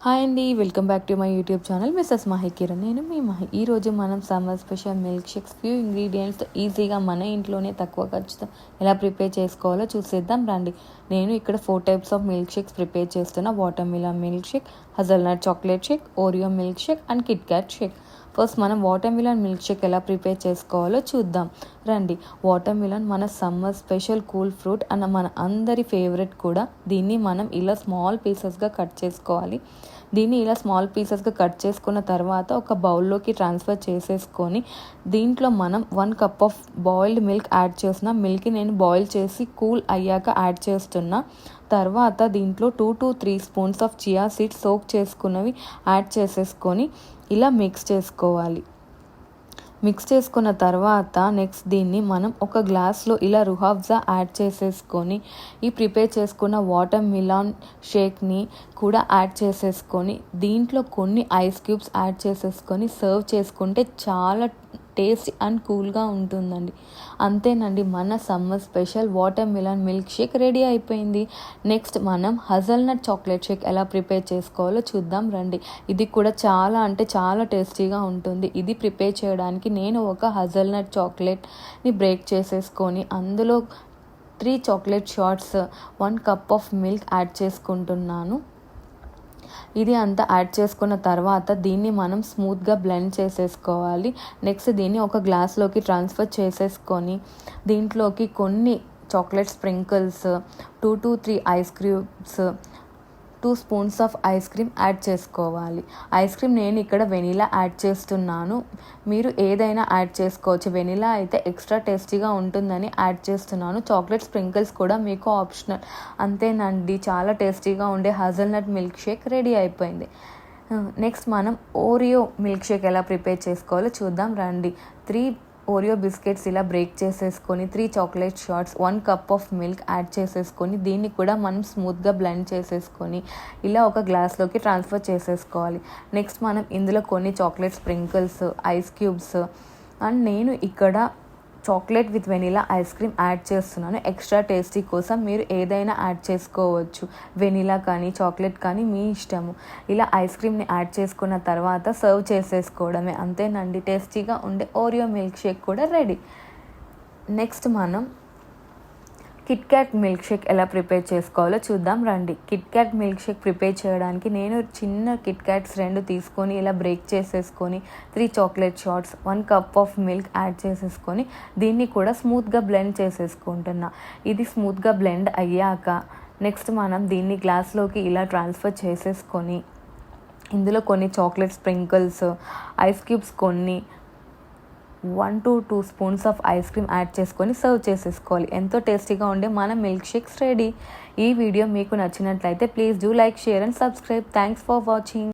Hi అండి, welcome back to my YouTube channel Mrs Mahi Kiran. నేను మీ మాహి. ఈరోజు మనం summer special milk shakes few ఇంగ్రీడియంట్స్తో ఈజీగా మన ఇంట్లోనే తక్కువ ఖర్చుతో ఎలా ప్రిపేర్ చేసుకోవాలో చూసేద్దాం రండి. నేను ఇక్కడ 4 types of milk shakes prepare చేస్తున్నా. Water melon milk shake, hazelnut chocolate shake, Oreo milk shake and Kit Kat shake. First మనం వాటర్ మిలన్ మిల్క్ షేక్ ఎలా ప్రిపేర్ చేసుకోవాలో చూద్దాం రండి. వాటర్ మిలన్ మన సమ్మర్ స్పెషల్ కూల్ ఫ్రూట్ అన్న మన అందరి ఫేవరెట్ కూడా. దీన్ని మనం ఇలా స్మాల్ పీసెస్గా కట్ చేసుకోవాలి. దీన్ని ఇలా స్మాల్ పీసెస్గా కట్ చేసుకున్న తర్వాత ఒక బౌల్లోకి ట్రాన్స్ఫర్ చేసేసుకొని దీంట్లో మనం 1 cup of boiled milk add చేసిన. మిల్క్ని నేను బాయిల్ చేసి కూల్ అయ్యాక యాడ్ చేస్తున్నా. తర్వాత దీంట్లో 2 to 3 spoons of chia seeds soak చేసుకున్నవి యాడ్ చేసేసుకొని ఇలా మిక్స్ చేసుకోవాలి. మిక్స్ చేసుకున్న తర్వాత నెక్స్ట్ దీన్ని మనం ఒక గ్లాస్లో ఇలా రుహాబ్జా యాడ్ చేసేసుకొని ఈ ప్రిపేర్ చేసుకున్న వాటర్ మిలాన్ షేక్ని కూడా యాడ్ చేసేసుకొని దీంట్లో కొన్ని ఐస్ క్యూబ్స్ యాడ్ చేసేసుకొని సర్వ్ చేసుకుంటే చాలా టేస్ట్ అండ్ కూల్గా ఉంటుందండి. అంతేనండి, మన summer special water melon milk Sheikh ready అయిపోయింది. నెక్స్ట్ మనం హజల్నట్ చాక్లెట్ షేక్ ఎలా ప్రిపేర్ చేసుకోవాలో చూద్దాం రండి. ఇది కూడా చాలా అంటే చాలా టేస్టీగా ఉంటుంది. ఇది ప్రిపేర్ చేయడానికి నేను ఒక హజల్నట్ చాక్లెట్ని బ్రేక్ చేసేసుకొని అందులో 3 chocolate shots 1 cup of milk add చేసుకుంటున్నాను. ఇది అంతా యాడ్ చేసుకున్న తర్వాత దీన్ని మనం స్మూత్గా బ్లెండ్ చేసేసుకోవాలి. నెక్స్ట్ దీన్ని ఒక గ్లాస్లోకి ట్రాన్స్ఫర్ చేసేసుకొని దీంట్లోకి కొన్ని chocolate sprinkles, 2 to 3 ice cubes, 2 spoons of ice cream add చేసుకోవాలి. ఐస్ క్రీమ్ నేను ఇక్కడ వెనిలా యాడ్ చేస్తున్నాను. మీరు ఏదైనా యాడ్ చేసుకోవచ్చు. వెనిలా అయితే ఎక్స్ట్రా టేస్టీగా ఉంటుందని యాడ్ చేస్తున్నాను. చాక్లెట్ స్ప్రింకిల్స్ కూడా మీకు ఆప్షనల్. అంతేనండి, చాలా టేస్టీగా ఉండే హజల్నట్ మిల్క్ షేక్ రెడీ అయిపోయింది. నెక్స్ట్ మనం ఓరియో మిల్క్ షేక్ ఎలా ప్రిపేర్ చేసుకోవాలో చూద్దాం రండి. 3 ఓరియో బిస్కెట్స్ ఇలా బ్రేక్ చేసేసుకొని 3 chocolate shots 1 cup of milk add చేసేసుకొని దీన్ని కూడా మనం స్మూత్గా బ్లెండ్ చేసేసుకొని ఇలా ఒక గ్లాస్లోకి ట్రాన్స్ఫర్ చేసేసుకోవాలి. నెక్స్ట్ మనం ఇందులో కొన్ని chocolate sprinkles, ice cubes and నేను ఇక్కడ chocolate with vanilla ice cream add చేస్తున్నాను. ఎక్స్ట్రా టేస్టీ కోసం మీరు ఏదైనా యాడ్ చేసుకోవచ్చు. వెనిలా కానీ చాక్లెట్ కానీ మీ ఇష్టము. ఇలా ఐస్ క్రీమ్ని యాడ్ చేసుకున్న తర్వాత సర్వ్ చేసేసుకోవడమే. అంతేనండి, టేస్టీగా ఉండే ఓరియో మిల్క్ షేక్ కూడా రెడీ. నెక్స్ట్ మనం కిట్ క్యాట్ మిల్క్ షేక్ ఎలా ప్రిపేర్ చేసుకోవాలో చూద్దాం రండి. Kit Kat milk shake prepare చేయడానికి నేను చిన్న కిట్ క్యాట్స్ 2 తీసుకొని ఇలా బ్రేక్ చేసేసుకొని 3 chocolate shots 1 cup of milk add చేసేసుకొని దీన్ని కూడా స్మూత్గా బ్లెండ్ చేసేసుకుంటున్నా. ఇది స్మూత్గా బ్లెండ్ అయ్యాక నెక్స్ట్ మనం దీన్ని గ్లాస్లోకి ఇలా ట్రాన్స్ఫర్ చేసేసుకొని ఇందులో కొన్ని చాక్లెట్ స్ప్రింకిల్స్, ఐస్ క్యూబ్స్ కొన్ని, 1 to 2 spoons of ice cream add చేసుకొని సర్వ్ చేసేసుకోవాలి. ఎంతో టేస్టీగా ఉండే మన మిల్క్ షేక్స్ రెడీ. ఈ వీడియో మీకు నచ్చినట్లయితే please do like, share and subscribe. Thanks for watching.